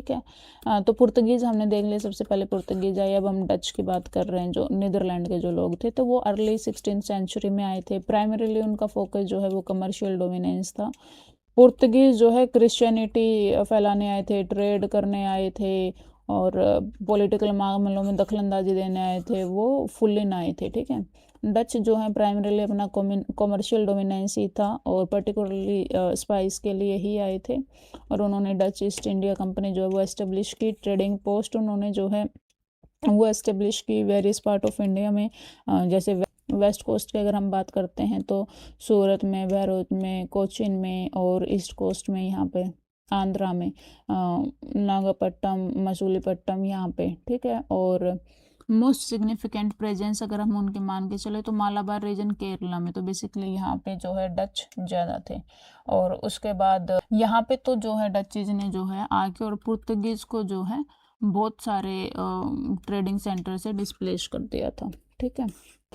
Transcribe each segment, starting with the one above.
ठीक है। तो पुर्तगीज़ हमने देख लिया, सबसे पहले पुर्तगीज़ आए। अब हम डच की बात कर रहे हैं, जो नीदरलैंड के जो लोग थे, तो वो अर्ली 16th सेंचुरी में आए थे। प्राइमरीली उनका फोकस जो है वो कमर्शियल डोमिनेंस था। पुर्तगीज़ जो है क्रिश्चियनिटी फैलाने आए थे, ट्रेड करने आए थे, और पॉलिटिकल मामलों में दखलंदाजी देने आए थे, वो फुल्ली ना आए थे, ठीक है। डच जो है प्राइमरीली अपना कमर्शियल डोमिनेंस ही था, और पर्टिकुलरली स्पाइस के लिए ही आए थे। और उन्होंने डच ईस्ट इंडिया कंपनी जो है वो एस्टेब्लिश की। ट्रेडिंग पोस्ट उन्होंने जो है वो एस्टेब्लिश की वेरियस पार्ट ऑफ इंडिया में। जैसे वेस्ट कोस्ट की अगर हम बात करते हैं तो सूरत में, बहरोत में, कोचीन में, और ईस्ट कोस्ट में यहाँ पे आंध्रा में नागपट्टनम, मसूलीपट्टनम यहाँ पे, ठीक है। और मोस्ट सिग्निफिकेंट प्रेजेंस अगर हम उनके मान के चले तो मालाबार रीजन केरला में, तो बेसिकली यहाँ पे जो है डच ज़्यादा थे। और उसके बाद यहाँ पे तो जो है डचीज ने जो है आके और पुर्तगीज को जो है बहुत सारे ट्रेडिंग सेंटर से डिस्प्लेस कर दिया था, ठीक है।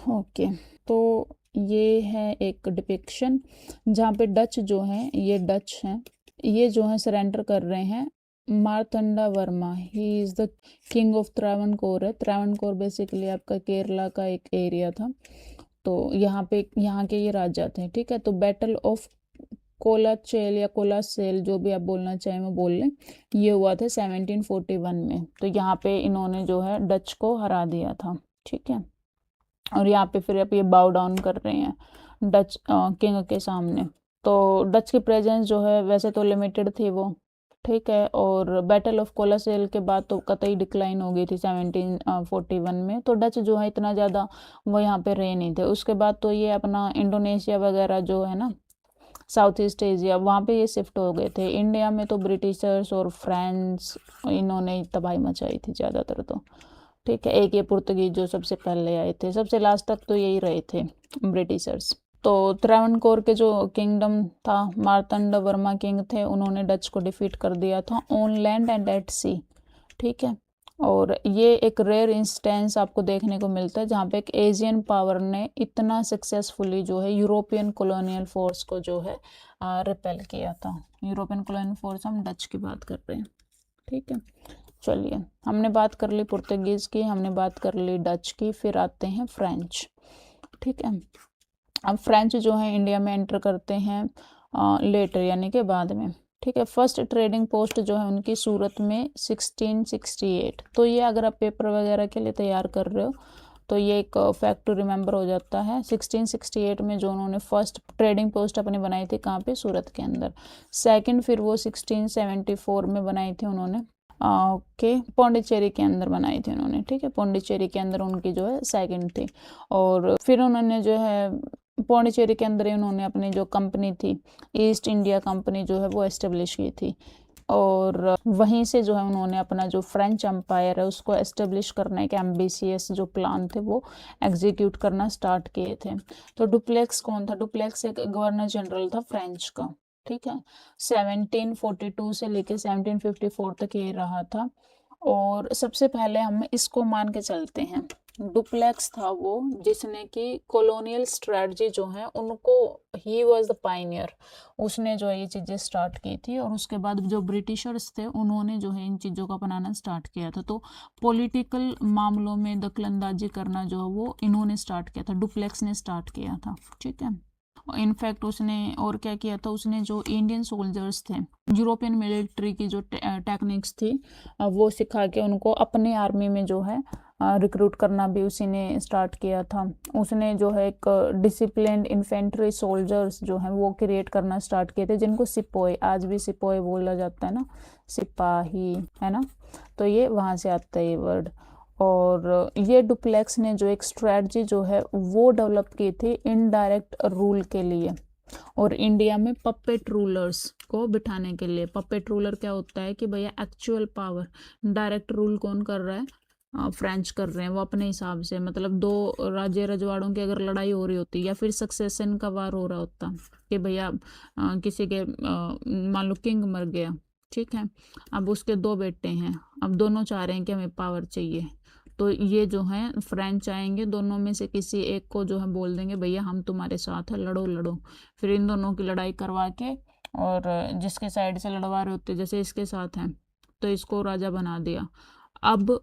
ओके, तो ये है एक डिपिक्शन जहाँ पे डच जो है, ये डच हैं, ये जो है सरेंडर कर रहे हैं Marthanda Varma. He is the king of Travancore है। त्रावणकोर बेसिकली आपका केरला का एक एरिया था। तो यहाँ पे यहाँ के ये राजा थे, ठीक है। तो बैटल ऑफ कोलाचेल या कोलासेल, जो भी आप बोलना चाहें वो बोल लें, ये हुआ था 1741 में। तो यहाँ पे इन्होंने जो है डच को हरा दिया था, ठीक है। और यहाँ पे फिर आप ये बाउ डाउन कर रहे हैं डच किंग के सामने। तो डच की प्रेजेंस जो है वैसे तो लिमिटेड थी वो, ठीक है। और बैटल ऑफ कोलासेल के बाद तो कतई डिक्लाइन हो गई थी 1741 में। तो डच जो है इतना ज़्यादा वो यहाँ पे रहे नहीं थे। उसके बाद तो ये अपना इंडोनेशिया वगैरह जो है ना, साउथ ईस्ट एशिया, वहाँ पे ये शिफ्ट हो गए थे। इंडिया में तो ब्रिटिशर्स और फ्रेंच इन्होंने तबाही मचाई थी ज़्यादातर, तो ठीक है। एक ये पुर्तगीज जो सबसे पहले आए थे, सबसे लास्ट तक तो यही रहे थे ब्रिटिशर्स। तो त्रावणकोर के जो किंगडम था, मार्तंड वर्मा किंग थे, उन्होंने डच को डिफीट कर दिया था ऑन लैंड एंड एट सी, ठीक है। और ये एक रेयर इंस्टेंस आपको देखने को मिलता है जहाँ पे एक एशियन पावर ने इतना सक्सेसफुली जो है यूरोपियन कॉलोनियल फोर्स को जो है रिपेल किया था। यूरोपियन कॉलोनियल फोर्स, हम डच की बात कर रहे हैं, ठीक है। चलिए, हमने बात कर ली पुर्तगीज़ की, हमने बात कर ली डच की, फिर आते हैं फ्रेंच, ठीक है। अब फ्रेंच जो है इंडिया में एंटर करते हैं लेटर, यानी कि बाद में, ठीक है। फर्स्ट ट्रेडिंग पोस्ट जो है उनकी सूरत में 1668। तो ये अगर आप पेपर वगैरह के लिए तैयार कर रहे हो तो ये एक फैक्ट टू रिमेंबर हो जाता है। 1668 में जो उन्होंने फर्स्ट ट्रेडिंग पोस्ट अपनी बनाई थी, कहाँ पे, सूरत के अंदर। सेकंड फिर वो 1674 में बनाई थी उन्होंने, ओके, पौंडीचेरी के अंदर बनाई थी उन्होंने, ठीक है। पौंडीचेरी के अंदर उनकी जो है सेकंड थी। और फिर उन्होंने जो है पौंडीचेरी के अंदर ही उन्होंने अपनी जो कंपनी थी, ईस्ट इंडिया कंपनी जो है वो एस्टेब्लिश की थी। और वहीं से जो है उन्होंने अपना जो फ्रेंच एम्पायर है उसको एस्टेब्लिश करने के एम्बिशियस जो प्लान थे वो एग्जीक्यूट करना स्टार्ट किए थे। तो डुप्लेक्स कौन था? डुप्लेक्स एक गवर्नर जनरल था फ्रेंच का, ठीक है। 1742 से लेके 1754 तक ये रहा था। और सबसे पहले हम इसको मान के चलते हैं, डुप्लेक्स था वो जिसने कि कॉलोनियल स्ट्रेटजी जो है उनको, ही वाज द पायनियर, उसने जो है ये चीज़ें स्टार्ट की थी। और उसके बाद जो ब्रिटिशर्स थे उन्होंने जो है इन चीज़ों को अपनाना स्टार्ट किया था। तो पॉलिटिकल मामलों में दखलंदाजी करना जो है वो इन्होंने स्टार्ट किया था, डुप्लेक्स ने स्टार्ट किया था, ठीक है। इनफैक्ट उसने और क्या किया था, उसने जो इंडियन सोल्जर्स थे, यूरोपियन मिलिट्री की जो टेक्निक्स थी वो सिखा के उनको अपने आर्मी में जो है रिक्रूट करना भी उसी ने स्टार्ट किया था। उसने जो है एक डिसिप्लिन्ड इन्फेंट्री सोल्जर्स जो हैं वो क्रिएट करना स्टार्ट किए थे, जिनको सिपोय, आज भी सिपोय बोला जाता है ना, सिपाही, है ना। तो ये वहाँ से आता है ये वर्ड। और ये डुप्लेक्स ने जो एक स्ट्रेटजी जो है वो डेवलप की थी इनडायरेक्ट रूल के लिए, और इंडिया में पपेट रूलर्स को बिठाने के लिए। पपेट रूलर क्या होता है कि भैया एक्चुअल पावर, डायरेक्ट रूल कौन कर रहा है? फ्रेंच कर रहे हैं, वो अपने हिसाब से, मतलब दो राज्य रजवाड़ों की अगर लड़ाई हो रही होती या फिर सक्सेशन का वार हो रहा होता कि भैया किसी के मान लो किंग मर गया, ठीक है, अब उसके दो बेटे हैं, अब दोनों चाह रहे हैं कि हमें पावर चाहिए, तो ये जो है फ्रेंच आएंगे, दोनों में से किसी एक को जो है बोल देंगे भैया हम तुम्हारे साथ है, लड़ो लड़ो। फिर इन दोनों की लड़ाई करवा के, और जिसके साइड से लड़वा रहे होते, जैसे इसके साथ हैं तो इसको राजा बना दिया। अब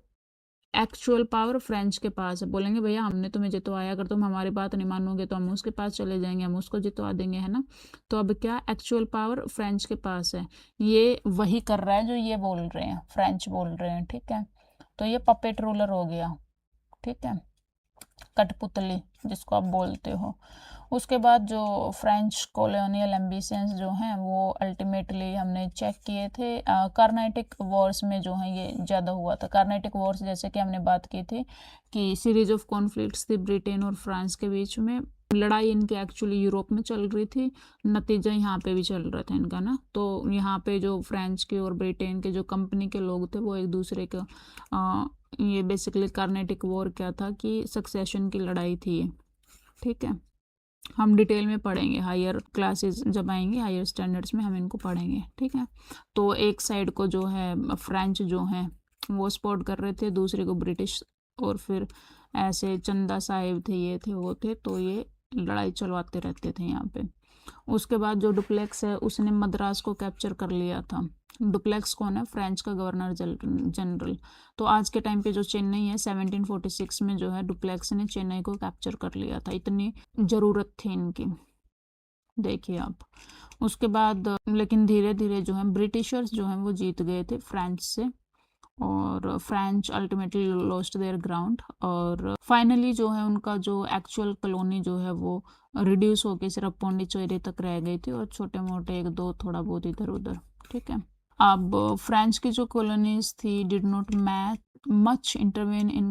एक्चुअल पावर फ्रेंच के पास है। बोलेंगे भैया हमने तुम्हें जितवाया, अगर तुम हमारी बात नहीं मानोगे तो हम उसके पास चले जाएंगे, हम उसको जितवा देंगे, है ना। तो अब क्या, एक्चुअल पावर फ्रेंच के पास है। ये वही कर रहा है जो ये बोल रहे हैं, फ्रेंच बोल रहे हैं, ठीक है। तो ये पपेट रूलर हो गया, ठीक है, कठपुतली जिसको आप बोलते हो। उसके बाद जो फ्रेंच कॉलोनियल एम्बिशंस जो हैं वो अल्टीमेटली हमने चेक किए थे कार्नाटिक वॉर्स में जो है ये ज़्यादा हुआ था। कार्नाटिक वॉर्स जैसे कि हमने बात की थी कि सीरीज ऑफ कॉन्फ्लिक्ट्स थी ब्रिटेन और फ्रांस के बीच में। लड़ाई इनकी एक्चुअली यूरोप में चल रही थी, नतीजा यहाँ पे भी चल रहा था इनका ना। तो यहाँ पे जो फ्रांस के और ब्रिटेन के जो कंपनी के लोग थे वो एक दूसरे के ये बेसिकली कार्नेटिक वॉर क्या था कि सक्सेशन की लड़ाई थी ये, ठीक है। हम डिटेल में पढ़ेंगे, हायर क्लासेस जब आएंगे, हायर स्टैंडर्ड्स में हम इनको पढ़ेंगे, ठीक है। तो एक साइड को जो है फ्रेंच जो है वो सपोर्ट कर रहे थे, दूसरे को ब्रिटिश, और फिर ऐसे चंदा साहिब थे, ये थे वो थे, तो ये लड़ाई चलवाते रहते थे यहाँ पे। उसके बाद जो डुप्लेक्स है उसने मद्रास को कैप्चर कर लिया था। डुप्लेक्स कौन है, फ्रेंच का गवर्नर जनरल। तो आज के टाइम पे जो चेन्नई है 1746 में जो है डुप्लेक्स ने चेन्नई को कैप्चर कर लिया था, इतनी ज़रूरत थी इनकी, देखिए आप। उसके बाद लेकिन धीरे धीरे जो है ब्रिटिशर्स जो हैं वो जीत गए थे फ्रेंच से, और French ultimately lost their ground, और फाइनली जो है उनका जो एक्चुअल कॉलोनी जो है वो रिड्यूस होके सिर्फ पौंडीचेरी तक रह गई थी, और छोटे मोटे एक दो थोड़ा बहुत इधर उधर, ठीक है। अब फ्रेंच की जो कॉलोनीज थी did not much intervene in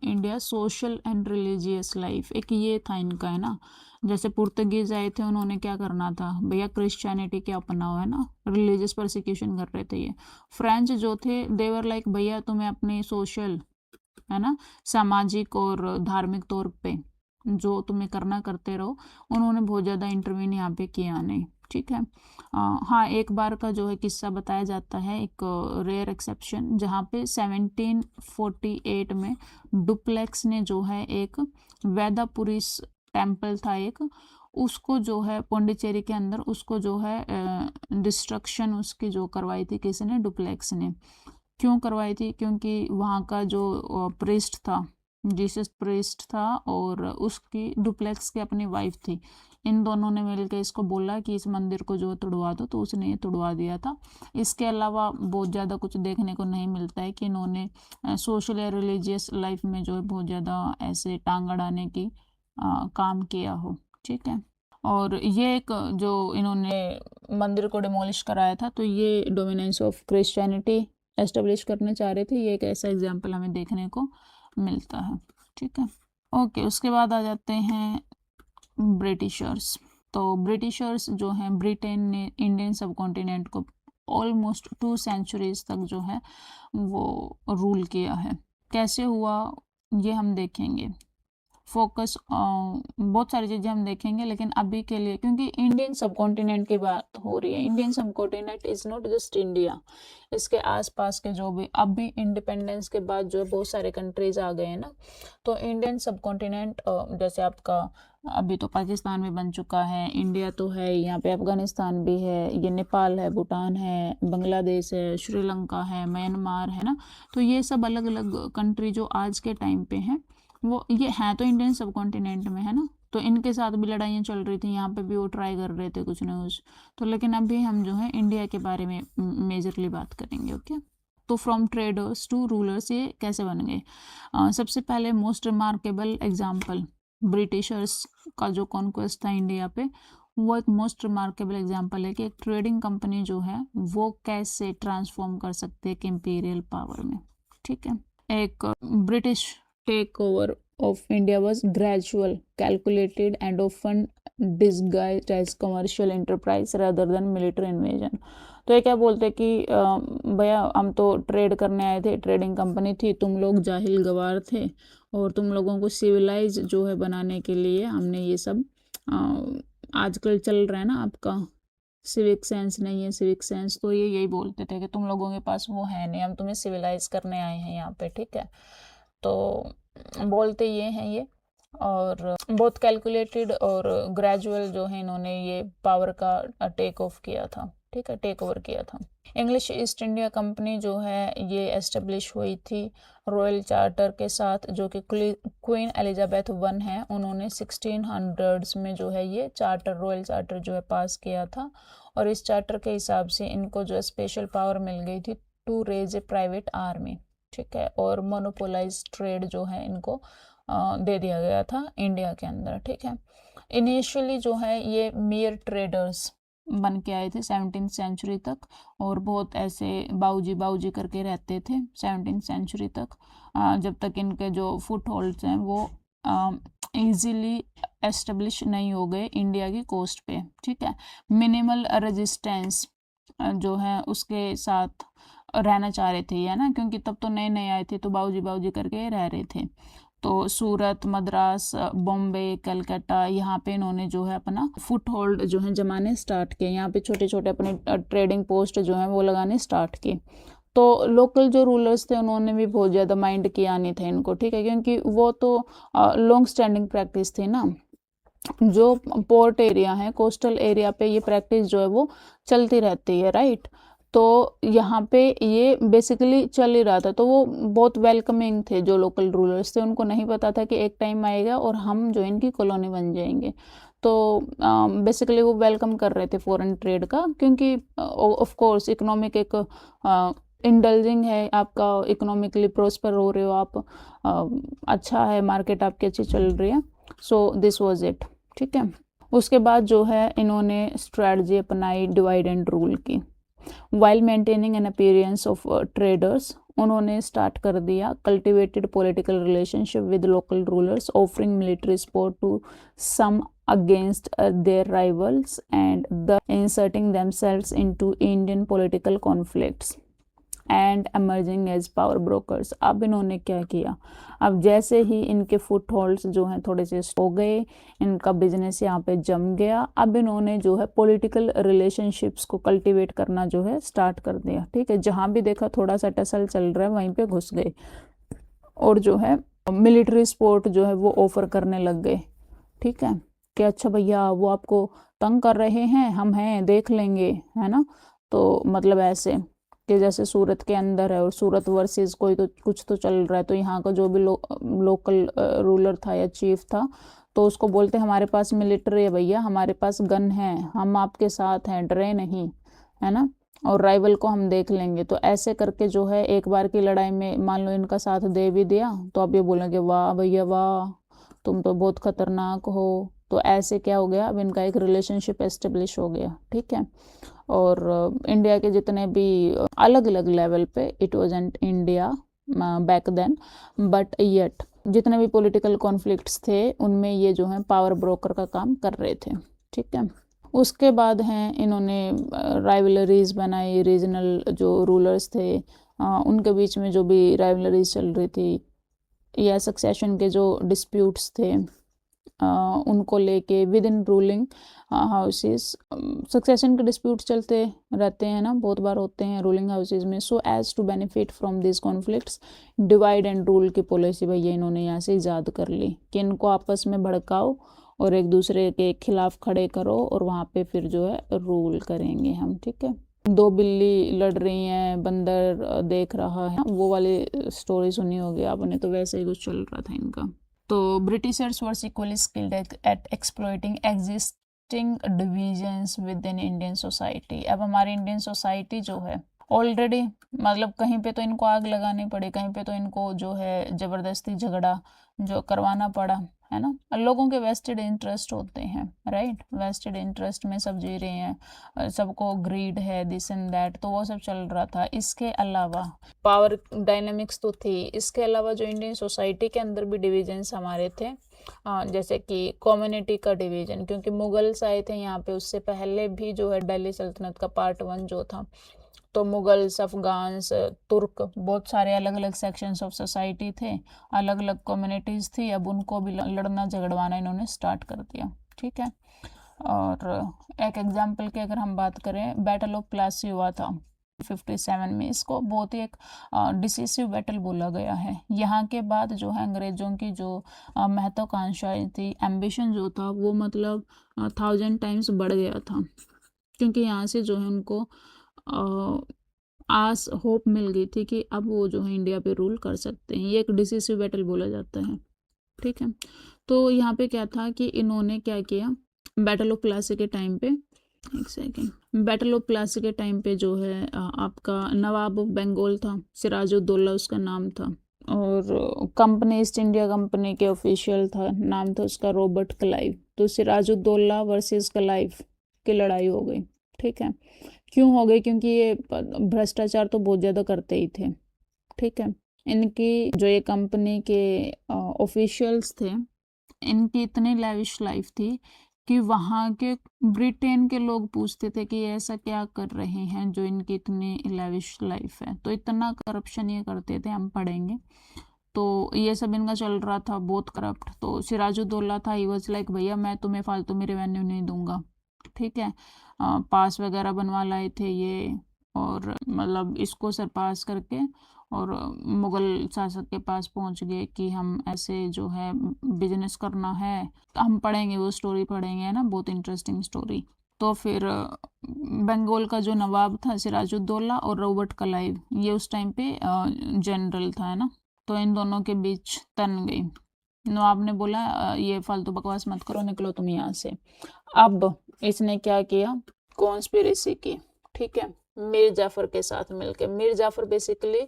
India social and religious life, एक ये था इनका, है ना। जैसे पुर्तगीज आए थे, उन्होंने क्या करना था भैया, क्रिश्चियनिटी क्या अपनाओ, है ना, रिलीजियस परसिक्यूशन कर रहे थे ये। फ्रेंच जो थे देवर लाइक भैया तुम्हें अपने सोशल, है ना, सामाजिक और धार्मिक तौर पे जो तुम्हें करना करते रहो। उन्होंने बहुत ज़्यादा इंटरवीन यहाँ पे किया नहीं, ठीक है। हाँ, एक बार का जो है किस्सा बताया जाता है, एक रेयर एक्सेप्शन, जहाँ पे 1748 में डुप्लेक्स ने जो है एक वैदापुरीस टेम्पल था एक, उसको जो है पौंडीचेरी के अंदर उसको जो है डिस्ट्रक्शन उसकी जो करवाई थी किसने, डुप्लेक्स ने। क्यों करवाई थी, क्योंकि वहाँ का जो प्रीस्ट था, जीसस प्रीस्ट था, और उसकी डुप्लेक्स की अपनी वाइफ थी। इन दोनों ने मिलकर इसको बोला कि इस मंदिर को जो तोड़वा दो, तो उसने ये तोड़वा दिया था। इसके अलावा बहुत ज़्यादा कुछ देखने को नहीं मिलता है कि इन्होंने सोशल या रिलीजियस लाइफ में जो है बहुत ज़्यादा ऐसे टांग अड़ाने की काम किया हो, ठीक है। और ये एक जो इन्होंने मंदिर को डिमोलिश कराया था, तो ये डोमिनेंस ऑफ क्रिश्चियनिटी एस्टेब्लिश करना चाह रहे थे। ये एक ऐसा एग्जाम्पल हमें देखने को मिलता है, ठीक है। ओके, उसके बाद आ जाते हैं ब्रिटिशर्स। तो ब्रिटिशर्स जो हैं, ब्रिटेन ने इंडियन सब कॉन्टिनेंट को ऑलमोस्ट 2 सेंचुरीज तक जो है वो रूल किया है। कैसे हुआ ये हम देखेंगे, फोकस बहुत सारी चीज़ें हम देखेंगे, लेकिन अभी के लिए क्योंकि इंडियन सब कॉन्टिनेंट की बात हो रही है, इंडियन सब continent is not just India, इसके आसपास के जो भी अभी इंडिपेंडेंस के बाद जो बहुत सारे कंट्रीज आ गए हैं ना, तो इंडियन सब कॉन्टिनेंट जैसे आपका अभी तो पाकिस्तान में बन चुका है, इंडिया तो है, यहाँ पे अफगानिस्तान भी है, ये नेपाल है, भूटान है, बांग्लादेश है, श्रीलंका है, म्यांमार है ना। तो ये सब अलग अलग कंट्री जो आज के टाइम पे हैं वो ये हैं तो इंडियन सब कॉन्टिनेंट में, है ना। तो इनके साथ भी लड़ाइयाँ चल रही थी, यहाँ पे भी वो ट्राई कर रहे थे कुछ ना कुछ। तो लेकिन अभी हम जो है इंडिया के बारे में मेजरली बात करेंगे, ओके। तो फ्रॉम ट्रेडर्स टू रूलर्स ये कैसे बन गए। सबसे पहले मोस्ट रिमार्केबल एग्जाम्पल ब्रिटिशर्स का जो कॉन्क्वेस्ट था इंडिया पे, वो एक मोस्ट रिमार्केबल एग्जाम्पल है कि एक ट्रेडिंग कंपनी जो है वो कैसे ट्रांसफॉर्म कर सकती है एक इम्पीरियल पावर में, ठीक है। एक British takeover of India was gradual, calculated, and often disguised as commercial enterprise rather than military invasion. तो ये क्या बोलते हैं कि भैया हम तो ट्रेड करने आए थे, ट्रेडिंग कंपनी थी, तुम लोग जाहिल गवार थे, और तुम लोगों को सिविलाइज जो है बनाने के लिए हमने ये सब आजकल चल रहा है ना आपका सिविक सेंस नहीं है, सिविक सेंस, तो ये यही बोलते थे कि तुम लोगों के पास वो है नहीं, हम तुम्हें सिविलाइज करने आए हैं यहाँ पे, ठीक है। तो बोलते ये हैं ये, और बहुत कैलकुलेटेड और ग्रेजुअल जो है इन्होंने ये पावर का टेक ऑफ किया था, ठीक। ठीक है, टेक ओवर किया था। इंग्लिश ईस्ट इंडिया कंपनी जो है ये एस्टेब्लिश हुई थी रॉयल चार्टर के साथ, जो कि क्वीन एलिजाबेथ वन है, उन्होंने 1600s में जो है ये चार्टर, रॉयल चार्टर जो है पास किया था। और इस चार्टर के हिसाब से इनको जो है स्पेशल पावर मिल गई थी to raise a private army, ठीक है, और मोनोपोलाइज ट्रेड जो है इनको दे दिया गया था इंडिया के अंदर, ठीक है। इनिशियली जो है ये मेयर ट्रेडर्स बन के आए थे 17th सेंचुरी तक, और बहुत ऐसे बाऊजी बाऊजी करके रहते थे 17th सेंचुरी तक, जब तक इनके जो फुट होल्ड्स हैं वो इजीली एस्टेब्लिश नहीं हो गए इंडिया की कोस्ट पे, ठीक है। मिनिमल रेजिस्टेंस जो है उसके साथ रहना चाह रहे थे, है ना, क्योंकि तब तो नए नए आए थे तो बाऊजी बाऊजी करके रह रहे थे। तो सूरत, मद्रास, बॉम्बे, कलकत्ता, यहाँ पे इन्होंने जो है अपना फुट होल्ड जो है जमाने स्टार्ट किए, यहाँ पे छोटे छोटे अपने ट्रेडिंग पोस्ट जो है वो लगाने स्टार्ट किए। तो लोकल जो रूलर्स थे उन्होंने भी बहुत ज़्यादा माइंड किया नहीं था इनको, ठीक है, क्योंकि वो तो लॉन्ग स्टैंडिंग प्रैक्टिस थी ना। जो पोर्ट एरिया है, कोस्टल एरिया पे ये प्रैक्टिस जो है वो चलती रहती है, राइट। तो यहाँ पे ये बेसिकली चल ही रहा था, तो वो बहुत वेलकमिंग थे जो लोकल रूलर्स थे, उनको नहीं पता था कि एक टाइम आएगा और हम जो इनकी कॉलोनी बन जाएंगे। तो बेसिकली वो वेलकम कर रहे थे फॉरेन ट्रेड का, क्योंकि ऑफ कोर्स इकोनॉमिक एक इंडल्जिंग है, आपका इकोनॉमिकली प्रोस्पर हो रहे हो आप, अच्छा है, मार्केट आपकी अच्छी चल रही है। सो दिस वाज इट, ठीक है। उसके बाद जो है इन्होंने स्ट्रैटेजी अपनाई डिवाइड एंड रूल की। While maintaining an appearance of traders, उन्होंने स्टार्ट कर दिया cultivated political relationship with local rulers, offering military support to some against their rivals and the inserting themselves into Indian political conflicts and emerging as power brokers. अब इन्होंने क्या किया, अब जैसे ही इनके फुट होल्ड्स जो हैं थोड़े से हो गए, इनका बिजनेस यहाँ पे जम गया, अब इन्होंने जो है पॉलिटिकल रिलेशनशिप्स को कल्टीवेट करना जो है स्टार्ट कर दिया, ठीक है। जहाँ भी देखा थोड़ा सा टसल चल रहा है वहीं पे घुस गए, और जो है मिलिट्री सपोर्ट जो है वो ऑफर करने लग गए, ठीक है, कि अच्छा भैया वो आपको तंग कर रहे हैं, हम हैं, देख लेंगे, है ना। तो मतलब ऐसे कि जैसे सूरत के अंदर है और सूरत वर्सेस कोई तो कुछ तो चल रहा है, तो यहाँ का जो भी लोकल रूलर था या चीफ था, तो उसको बोलते हमारे पास मिलिट्री है भैया, हमारे पास गन है, हम आपके साथ हैं, डरे नहीं, है ना, और राइवल को हम देख लेंगे। तो ऐसे करके जो है एक बार की लड़ाई में मान लो इनका साथ दे भी दिया, तो अब ये बोलेंगे वाह भैया वाह, तुम तो बहुत खतरनाक हो। तो ऐसे क्या हो गया, अब इनका एक रिलेशनशिप एस्टेब्लिश हो गया, ठीक है। और इंडिया के जितने भी अलग अलग लेवल पे, it was an India back then, but yet जितने भी पॉलिटिकल कॉन्फ्लिक्ट्स थे उनमें ये जो है पावर ब्रोकर का काम कर रहे थे, ठीक है। उसके बाद हैं इन्होंने राइवलरीज बनाई, रीजनल जो रूलर्स थे उनके बीच में जो भी राइवलरीज चल रही थी, या सक्सेशन के जो डिस्प्यूट्स थे उनको लेके with in ruling houses, succession के डिस्प्यूट चलते रहते हैं ना, बहुत बार होते हैं रूलिंग हाउसेस में। So as to benefit from this conflicts, divide and rule की पॉलिसी भैया इन्होंने यहाँ से ईजाद कर ली कि इनको आपस में भड़काओ और एक दूसरे के खिलाफ खड़े करो, और वहाँ पे फिर जो है रूल करेंगे हम, ठीक है। दो बिल्ली लड़ रही हैं, बंदर देख रहा है, वो वाली स्टोरी सुनी होगी आपने, तो वैसे ही कुछ चल रहा था इनका। तो Britishers were equally skilled at exploiting existing divisions with in Indian society. अब हमारी इंडियन सोसाइटी जो है ऑलरेडी, मतलब कहीं पे तो इनको आग लगानी पड़ी, कहीं पे तो इनको जो है ज़बरदस्ती झगड़ा जो करवाना पड़ा, है ना। लोगों के वेस्टेड इंटरेस्ट होते हैं, राइट, वेस्टेड इंटरेस्ट में सब जी रहे हैं, सबको ग्रीड है, दिस एंड दैट, तो वो सब चल रहा था। इसके अलावा पावर डायनामिक्स तो थी, इसके अलावा जो इंडियन सोसाइटी के अंदर भी डिविजन्स हमारे थे, जैसे कि कम्युनिटी का डिवीजन, क्योंकि मुगल्स आए थे यहाँ पे, उससे पहले भी जो है दिल्ली सल्तनत का पार्ट 1 जो था, तो मुगल्स, अफगान्स, तुर्क, बहुत सारे अलग अलग सेक्शंस ऑफ सोसाइटी थे, अलग अलग कम्युनिटीज़ थी, अब उनको भी लड़ना झगड़वाना इन्होंने स्टार्ट कर दिया, ठीक है। और एक एग्जांपल की अगर हम बात करें, बैटल ऑफ प्लासी हुआ था 57 में, इसको बहुत ही एक डिसिसिव बैटल बोला गया है। यहाँ के बाद जो है अंग्रेज़ों की जो महत्वाकांक्षाएं थी, एम्बिशन जो था वो मतलब 1000 टाइम्स बढ़ गया था, क्योंकि यहाँ से जो है उनको आस होप मिल गई थी कि अब वो जो है इंडिया पे रूल कर सकते हैं। ये एक डिसिसिव बैटल बोला जाता है, ठीक है। तो यहाँ पे क्या था कि इन्होंने क्या किया, बैटल ऑफ प्लासी के टाइम पे, एक सेकेंड, बैटल ऑफ प्लासी के टाइम पे जो है आपका नवाब ऑफ बंगाल था, सिराजुद्दौला उसका नाम था, और कंपनी ईस्ट इंडिया कंपनी के ऑफिशियल था, नाम था उसका रॉबर्ट क्लाइव। तो सिराजुद्दौला वर्सेस क्लाइव की लड़ाई हो गई, ठीक है। क्यों हो गई? क्योंकि ये भ्रष्टाचार तो बहुत ज़्यादा करते ही थे, ठीक है। इनकी जो ये कंपनी के ऑफिशियल्स थे, इनकी इतनी लैविश लाइफ थी कि वहाँ के ब्रिटेन के लोग पूछते थे कि ये ऐसा क्या कर रहे हैं जो इनकी इतनी लैविश लाइफ है। तो इतना करप्शन ये करते थे, हम पढ़ेंगे। तो ये सब इनका चल रहा था, बहुत करप्ट। तो सिराजुद्दौला था, ही वाज लाइक भैया मैं तुम्हें फालतू में रेवेन्यू नहीं दूंगा, ठीक है। पास वगैरह बनवा लाए थे ये, और मतलब इसको सरपास करके और मुगल शासक के पास पहुंच गए कि हम ऐसे जो है बिजनेस करना है। तो हम पढ़ेंगे, वो स्टोरी पढ़ेंगे, है ना, बहुत इंटरेस्टिंग स्टोरी। तो फिर बंगाल का जो नवाब था सिराजुद्दौला और रॉबर्ट क्लाइव, ये उस टाइम पे जनरल था, है ना। तो इन दोनों के बीच तन गई। नवाब ने बोला ये फालतू बकवास मत करो, निकलो तुम यहाँ से। अब इसने क्या किया, कॉन्स्पिरेसी की, ठीक है, मीर जाफर के साथ मिलके। मीर जाफर बेसिकली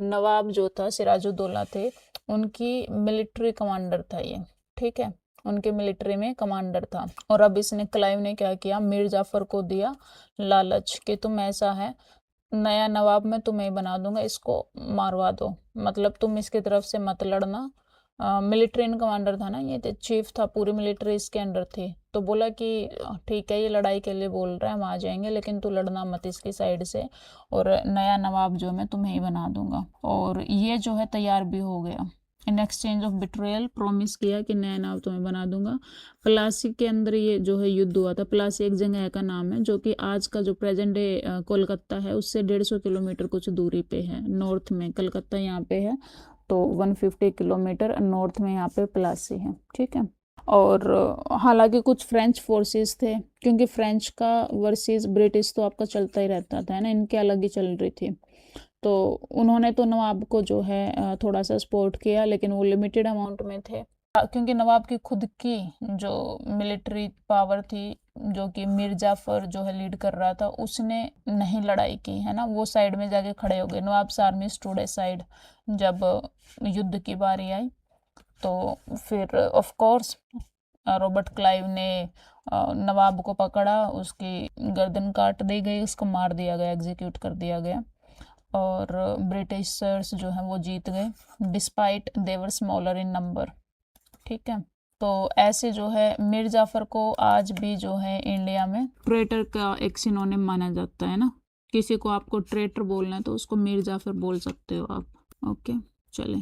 नवाब जो था सिराजुद्दौला थे, उनकी मिलिट्री कमांडर था ये, ठीक है, उनके मिलिट्री में कमांडर था। और अब इसने, क्लाइव ने क्या किया, मीर जाफर को दिया लालच कि तुम ऐसा है, नया नवाब मैं तुम्हें बना दूंगा, इसको मारवा दो, मतलब तुम इसकी तरफ से मत लड़ना। मिलिट्री कमांडर था ना ये, चीफ था, पूरी मिलिट्री इसके अंडर थी। तो बोला कि ठीक है ये लड़ाई के लिए बोल रहा है, हम आ जाएंगे, लेकिन तू लड़ना मत इसकी साइड से, और नया नवाब जो मैं तुम्हें ही बना दूंगा। और ये जो है तैयार भी हो गया। In exchange of betrayal promise किया कि नया नवाब तुम्हें बना दूंगा। प्लासी के अंदर ये जो है युद्ध हुआ था। प्लासी एक जगह का नाम है जो कि आज का जो प्रेजेंट डे कोलकाता है उससे 150 किलोमीटर कुछ दूरी पे है, नॉर्थ में। कलकत्ता यहाँ पे है, तो 150 किलोमीटर नॉर्थ में यहाँ पे प्लासी है, ठीक है। और हालांकि कुछ फ्रेंच फोर्सेस थे, क्योंकि फ्रेंच का वर्सेस ब्रिटिश तो आपका चलता ही रहता था, है ना, इनके अलग ही चल रही थी। तो उन्होंने तो नवाब को जो है थोड़ा सा सपोर्ट किया, लेकिन वो लिमिटेड अमाउंट में थे, क्योंकि नवाब की खुद की जो मिलिट्री पावर थी, जो कि मीर जाफर जो है लीड कर रहा था, उसने नहीं लड़ाई की, है ना, वो साइड में जाके खड़े हो गए। नवाब्स आर्मी स्टूड असाइड जब युद्ध की बारी आई। तो फिर ऑफ कोर्स रॉबर्ट क्लाइव ने नवाब को पकड़ा, उसकी गर्दन काट दी गई, उसको मार दिया गया, एग्जीक्यूट कर दिया गया। और ब्रिटिशर्स जो है वो जीत गए, despite their smaller in number, ठीक है। तो ऐसे जो है मीर जाफर को आज भी जो है इंडिया में ट्रेटर का एक सिनोनिम माना जाता है ना। किसी को आपको ट्रेटर बोलना है तो उसको मीर जाफर बोल सकते हो आप, ओके। चले,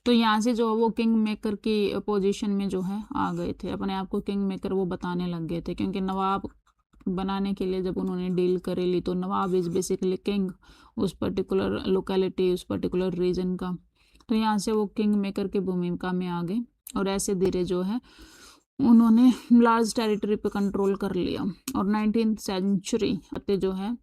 तो यहाँ से जो वो किंग मेकर की पोजीशन में जो है आ गए थे, अपने आप को किंग मेकर वो बताने लग गए थे, क्योंकि नवाब बनाने के लिए जब उन्होंने डील कर ली, तो नवाब इज़ बेसिकली किंग उस पर्टिकुलर लोकेलिटी, उस पर्टिकुलर रीजन का। तो यहाँ से वो किंग मेकर की भूमिका में आ गए, और ऐसे धीरे जो है उन्होंने लार्ज टेरिटरी पे कंट्रोल कर लिया। और 19th सेंचुरी आते जो है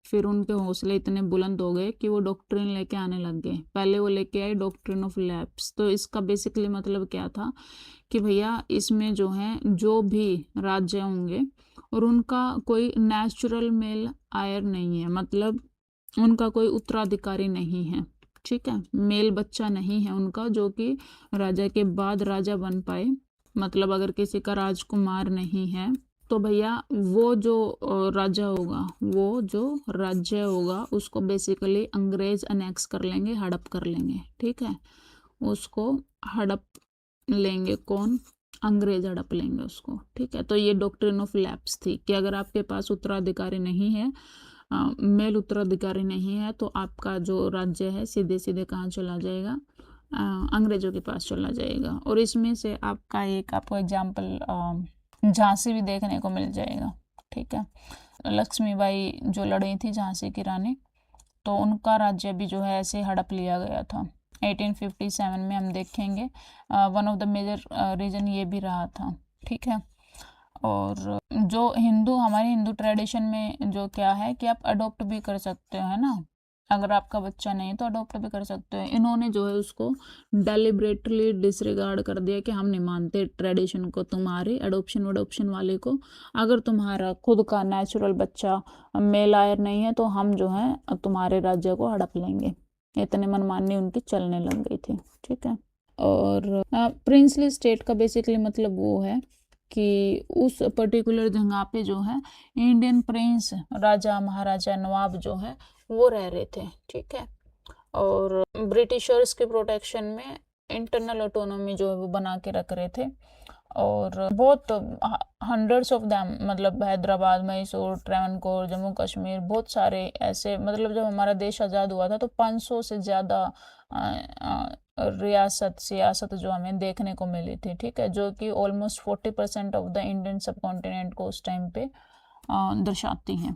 फिर उनके हौसले इतने बुलंद हो गए कि वो डॉक्ट्रिन लेके आने लग गए। पहले वो लेके आए डॉक्ट्रिन ऑफ लैप्स। तो इसका बेसिकली मतलब क्या था कि भैया इसमें जो है जो भी राज्य होंगे और उनका कोई नेचुरल मेल आयर नहीं है, मतलब उनका कोई उत्तराधिकारी नहीं है, ठीक है, मेल बच्चा नहीं है उनका जो कि राजा के बाद राजा बन पाए। मतलब अगर किसी का राजकुमार नहीं है तो भैया वो जो राजा होगा, वो जो राज्य होगा उसको बेसिकली अंग्रेज अनेक्स कर लेंगे, हड़प कर लेंगे, ठीक है, उसको हड़प लेंगे। कौन? अंग्रेज हड़प लेंगे उसको, ठीक है। तो ये डॉक्ट्रिन ऑफ लैप्स थी कि अगर आपके पास उत्तराधिकारी नहीं है, मेल उत्तराधिकारी नहीं है, तो आपका जो राज्य है सीधे सीधे कहाँ चला जाएगा? अंग्रेजों के पास चला जाएगा। और इसमें से आपको एग्जाम्पल झांसी भी देखने को मिल जाएगा, ठीक है। लक्ष्मीबाई जो लड़ी थी झांसी की रानी, तो उनका राज्य भी जो है ऐसे हड़प लिया गया था 1857 में, हम देखेंगे। One of the major reason ये भी रहा था, ठीक है। और जो हमारे हिंदू ट्रेडिशन में जो क्या है कि आप अडॉप्ट भी कर सकते हो, है ना, अगर आपका बच्चा नहीं है तो अडॉप्ट भी कर सकते हो। इन्होंने जो है उसको डेलिबरेटली डिसरिगार्ड कर दिया कि हम नहीं मानते ट्रेडिशन को, तुम्हारे अडॉप्शन वाले को। अगर तुम्हारा खुद का नेचुरल बच्चा मेल आयर नहीं है तो हम जो है तुम्हारे राज्य को हड़प लेंगे। इतने मनमानी उनकी चलने लग गई थी, ठीक है। और प्रिंसली स्टेट का बेसिकली मतलब वो है कि उस पर्टिकुलर जगह पे जो है इंडियन प्रिंस, राजा महाराजा नवाब जो है वो रह रहे थे, ठीक है। और ब्रिटिशर्स के प्रोटेक्शन में इंटरनल ऑटोनॉमी जो है वो बना के रख रहे थे। और बहुत हंड्रेड्स ऑफ दैम, मतलब हैदराबाद, मैसूर, ट्रैवनकोर, जम्मू कश्मीर, बहुत सारे ऐसे, मतलब जब हमारा देश आज़ाद हुआ था तो 500 से ज़्यादा रियासत सियासत जो हमें देखने को मिली थी, ठीक है, जो कि ऑलमोस्ट 40% ऑफ द इंडियन सब कॉन्टिनेंट को उस टाइम पे दर्शाती हैं,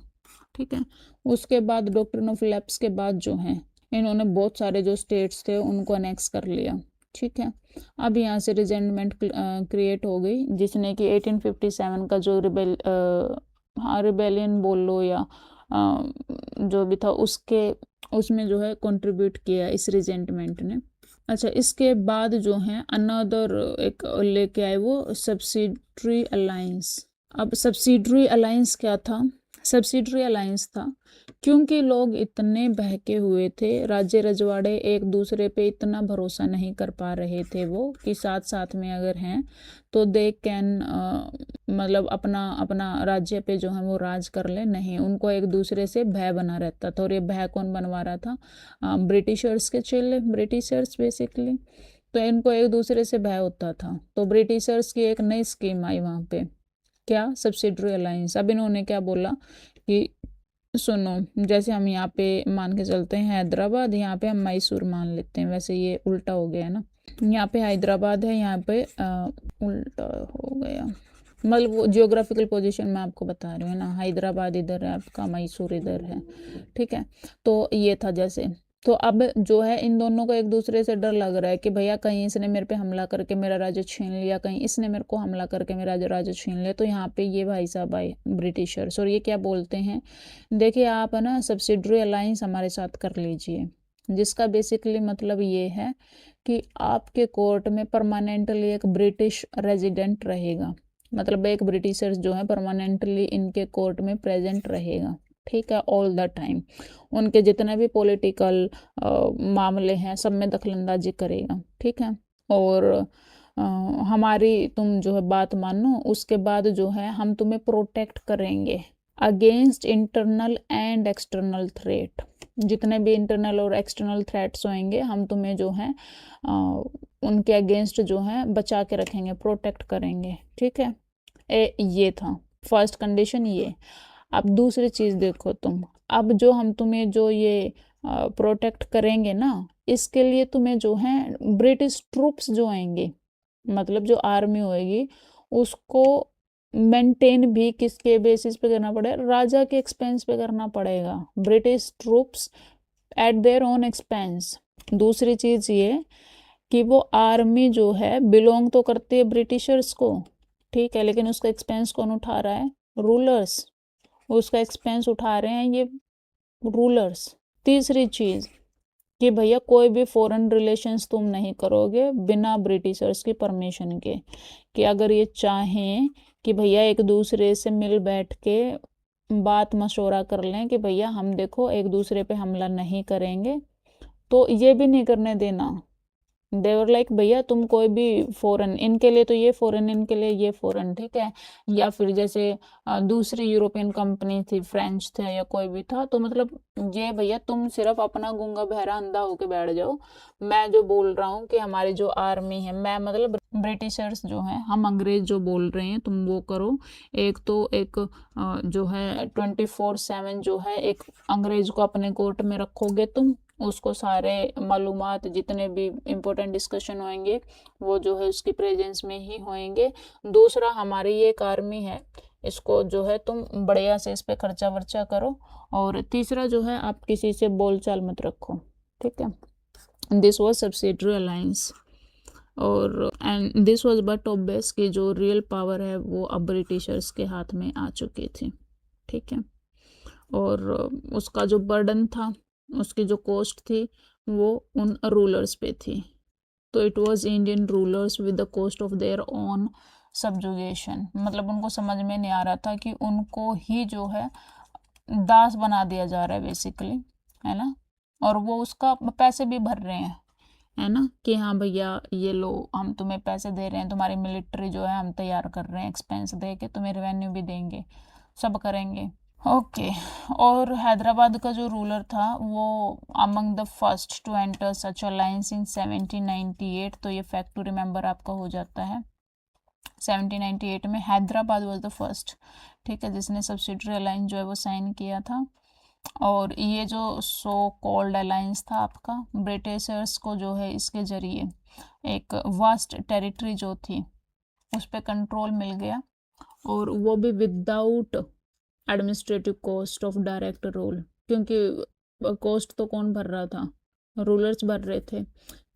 ठीक है। उसके बाद डॉक्ट्रिन ऑफ लैप्स के बाद जो है इन्होंने बहुत सारे जो स्टेट्स थे उनको अनेक्स कर लिया, ठीक है। अब यहाँ से रिजेंटमेंट क्रिएट हो गई, जिसने कि 1857 का जो रिबेलियन बोल लो या जो भी था उसमें जो है कंट्रीब्यूट किया इस रिजेंटमेंट ने। अच्छा, इसके बाद जो है अनदर एक लेके आए वो सब्सिडरी अलायंस। अब सब्सिडरी अलायंस क्या था? सब्सिडरी अलायंस था क्योंकि लोग इतने बहके हुए थे, राज्य रजवाड़े एक दूसरे पे इतना भरोसा नहीं कर पा रहे थे वो कि साथ साथ में अगर हैं तो दे कैन मतलब अपना अपना राज्य पे जो है वो राज कर ले। नहीं, उनको एक दूसरे से भय बना रहता था। और ये भय कौन बनवा रहा था? ब्रिटिशर्स के चेले, ब्रिटिशर्स बेसिकली। तो इनको एक दूसरे से भय होता था। तो ब्रिटिशर्स की एक नई स्कीम आई वहाँ पे, क्या? Subsidiary alliance. अब इन्होंने क्या बोला कि सुनो, जैसे हम यहाँ पे मान के चलते हैं हैदराबाद, यहाँ पे हम मैसूर मान लेते हैं, वैसे ये उल्टा हो गया है ना, यहाँ पे हैदराबाद है, यहाँ पे उल्टा हो गया, मतलब वो जियोग्राफिकल पोजीशन मैं आपको बता रही हूँ ना, हैदराबाद इधर है आपका, मैसूर इधर है, ठीक है। तो ये था जैसे, तो अब जो है इन दोनों को एक दूसरे से डर लग रहा है कि भैया कहीं इसने मेरे पे हमला करके मेरा राज्य छीन लिया, कहीं इसने मेरे को हमला करके मेरा राज्य छीन लिया। तो यहाँ पे ये भाई साहब आए ब्रिटिशर्स, और ये क्या बोलते हैं, देखिए आप है ना सब्सिडरी अलायंस हमारे साथ कर लीजिए, जिसका बेसिकली मतलब ये है कि आपके कोर्ट में परमानेंटली एक ब्रिटिश रेजिडेंट रहेगा, मतलब एक ब्रिटिशर्स जो है परमानेंटली इनके कोर्ट में प्रेजेंट रहेगा, ठीक है, ऑल द टाइम। उनके जितने भी पॉलिटिकल मामले हैं सब में दखलंदाजी करेगा, ठीक है। और हमारी तुम जो है बात मानो, उसके बाद जो है हम तुम्हें प्रोटेक्ट करेंगे against internal and external threat. जितने भी इंटरनल और एक्सटर्नल थ्रेट्स होंगे हम तुम्हें जो है उनके अगेंस्ट जो है बचा के रखेंगे, प्रोटेक्ट करेंगे, ठीक है। ये था फर्स्ट कंडीशन ये। अब दूसरी चीज़ देखो तुम, अब जो हम तुम्हें जो ये प्रोटेक्ट करेंगे ना, इसके लिए तुम्हें जो है ब्रिटिश ट्रूप्स जो आएंगे, मतलब जो आर्मी होएगी, उसको मेंटेन भी किसके बेसिस पे करना पड़ेगा? राजा के एक्सपेंस पे करना पड़ेगा, British troops eight their own expense. दूसरी चीज़ ये कि वो आर्मी जो है बिलोंग तो करती है ब्रिटिशर्स को, ठीक है, लेकिन उसका एक्सपेंस कौन उठा रहा है? रूलर्स। उसका एक्सपेंस उठा रहे हैं ये रूलर्स। तीसरी चीज़ कि भैया कोई भी फॉरेन रिलेशंस तुम नहीं करोगे बिना ब्रिटिशर्स की परमिशन के, कि अगर ये चाहें कि भैया एक दूसरे से मिल बैठ के बात मशवरा कर लें कि भैया हम देखो एक दूसरे पे हमला नहीं करेंगे, तो ये भी नहीं करने देना। देवर लाइक भैया तुम कोई भी फॉरेन, इनके लिए तो ये फॉरेन, इनके लिए ये फॉरेन, ठीक है। या फिर जैसे दूसरी यूरोपियन कंपनी थी, फ्रेंच थे या कोई भी था, तो मतलब ये भैया तुम सिर्फ अपना गूंगा बहरा अंधा होके बैठ जाओ। मैं जो बोल रहा हूँ कि हमारी जो आर्मी है, मैं मतलब ब्रिटिशर्स जो है, हम अंग्रेज जो बोल रहे हैं तुम वो करो। एक तो एक जो है 24/7 जो है एक अंग्रेज को अपने कोर्ट में रखोगे तुम, उसको सारे मालूमात जितने भी इम्पोर्टेंट डिस्कशन होंगे वो जो है उसकी प्रेजेंस में ही होंगे। दूसरा, हमारी ये एक आर्मी है, इसको जो है तुम बढ़िया से इस पे खर्चा वर्चा करो। और तीसरा जो है आप किसी से बोलचाल मत रखो, ठीक है। This was subsidiary alliance. और and this was but obvious कि जो रियल पावर है वो अब ब्रिटिशर्स के हाथ में आ चुकी थी, ठीक है। और उसका जो बर्डन था, उसकी जो कॉस्ट थी, वो उन रूलर्स पे थी। तो it was Indian rulers with the cost of their own subjugation, मतलब उनको समझ में नहीं आ रहा था कि उनको ही जो है दास बना दिया जा रहा है बेसिकली, है ना। और वो उसका पैसे भी भर रहे हैं, है ना, कि हाँ भैया ये लो, हम तुम्हें पैसे दे रहे हैं, तुम्हारी मिलिट्री जो है हम तैयार कर रहे हैं, एक्सपेंस दे के तुम्हें रेवेन्यू भी देंगे, सब करेंगे। ओके। और हैदराबाद का जो रूलर था वो among the first to enter such alliance in 1798, तो ये फैक्ट टू रिमेंबर आपका हो जाता है। 1798 में हैदराबाद वाज द फर्स्ट, ठीक है, जिसने सब्सिडरी अलायंस जो है वो साइन किया था। और ये जो सो कॉल्ड अलायंस था आपका, ब्रिटिशर्स को जो है इसके जरिए एक वास्ट टेरिटरी जो थी उस पर कंट्रोल मिल गया, और वो भी without administrative cost of direct rule, क्योंकि कॉस्ट तो कौन भर रहा था, रूलर्स भर रहे थे।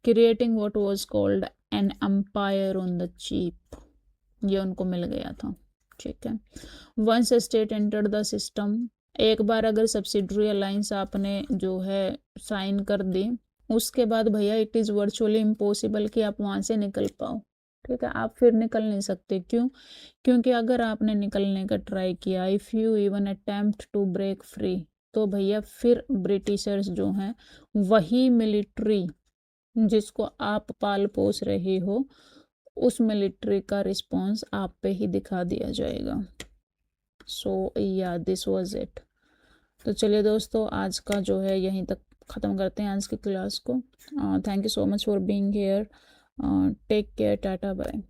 Creating what was called an empire on the cheap, ये उनको मिल गया था, ठीक है। Once state entered the system, एक बार अगर सब्सिडरी अलायंस आपने जो है साइन कर दी, उसके बाद भैया इट इज़ वर्चुअली इम्पॉसिबल कि आप वहाँ से निकल पाओ, ठीक है। आप फिर निकल नहीं सकते, क्यों? क्योंकि अगर आपने निकलने का ट्राई किया, if you even attempt to break free, तो भैया फिर ब्रिटिशर्स जो हैं वही मिलिट्री जिसको आप पाल पोस रहे हो, उस मिलिट्री का रिस्पॉन्स आप पे ही दिखा दिया जाएगा। सो या दिस वाज इट। तो चलिए दोस्तों, आज का जो है यहीं तक ख़त्म करते हैं आज की क्लास को। Thank you so much for being here. Take care, tata bye.